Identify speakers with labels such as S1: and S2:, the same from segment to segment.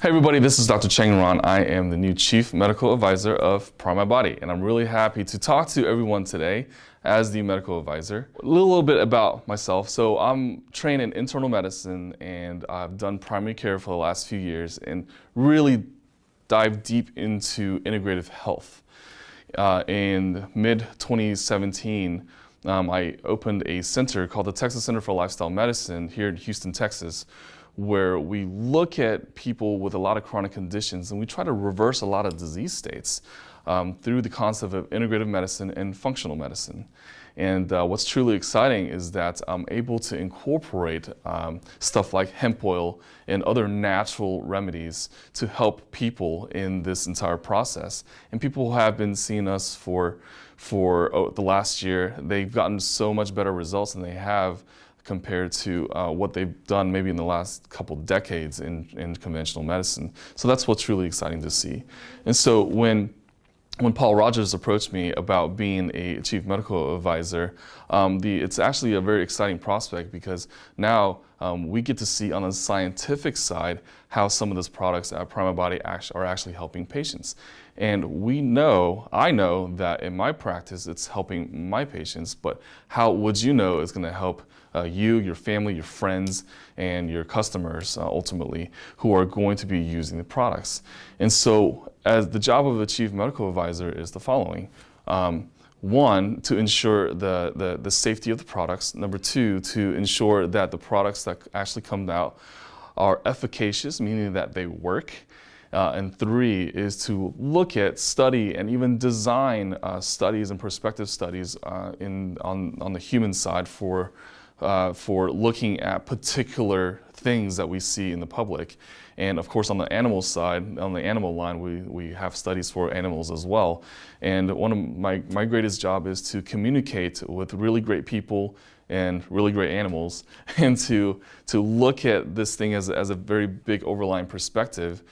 S1: Hey everybody, this is Dr. Cheng Ruan. I am the new Chief Medical Advisor of PrimeMyBody, and I'm really happy to talk to everyone today as the medical advisor. A little bit about myself. So I'm trained in internal medicine, and I've done primary care for the last few years and really dive deep into integrative health. In mid-2017, I opened a center called the Texas Center for Lifestyle Medicine here in Houston, Texas, where we look at people with a lot of chronic conditions and we try to reverse a lot of disease states through the concept of integrative medicine and functional medicine. And what's truly exciting is that I'm able to incorporate stuff like hemp oil and other natural remedies to help people in this entire process. And people who have been seeing us for the last year, they've gotten so much better results than they have compared to what they've done maybe in the last couple decades in conventional medicine. So that's what's really exciting to see. And so when Paul Rogers approached me about being a chief medical advisor, it's actually a very exciting prospect because now we get to see on the scientific side how some of those products at PrimeMyBody are actually helping patients. And I know that in my practice it's helping my patients, but how would you know it's going to help you, your family, your friends, and your customers ultimately who are going to be using the products. And so as the job of a chief medical advisor is the following. One, to ensure the safety of the products. Number two, to ensure that the products that actually come out are efficacious, meaning that they work. And three is to look at, study, and even design studies and prospective studies on the human side for looking at particular things that we see in the public. And of course on the animal side, on the animal line, we have studies for animals as well. And one of my greatest job is to communicate with really great people and really great animals, and to look at this thing as a very big overlying perspective.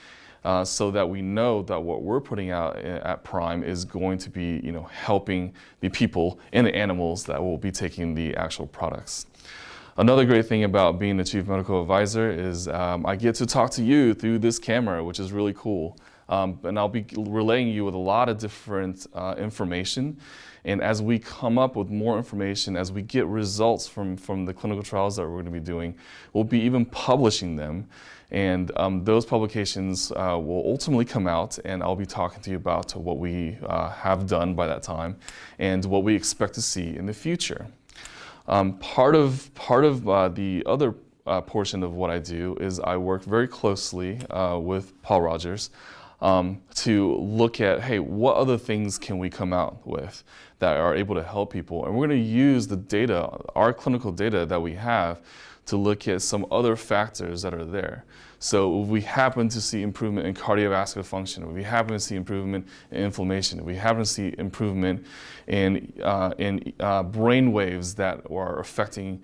S1: So that we know that what we're putting out at Prime is going to be, helping the people and the animals that will be taking the actual products. Another great thing about being the chief medical advisor is I get to talk to you through this camera, which is really cool. And I'll be relaying you with a lot of different information. And as we come up with more information, as we get results from the clinical trials that we're going to be doing, we'll be even publishing them. And those publications will ultimately come out, and I'll be talking to you about what we have done by that time and what we expect to see in the future. Part of the other portion of what I do is I work very closely with Paul Rogers to look at, hey, what other things can we come out with that are able to help people? And we're going to use the data, our clinical data that we have, to look at some other factors that are there. So if we happen to see improvement in cardiovascular function, if we happen to see improvement in inflammation, if we happen to see improvement in brain waves that are affecting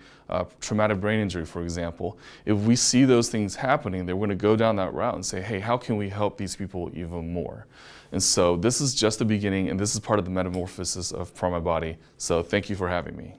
S1: traumatic brain injury, for example, if we see those things happening, then we're going to go down that route and say, hey, how can we help these people even more? And so this is just the beginning, and this is part of the metamorphosis of PrimeMyBody. So thank you for having me.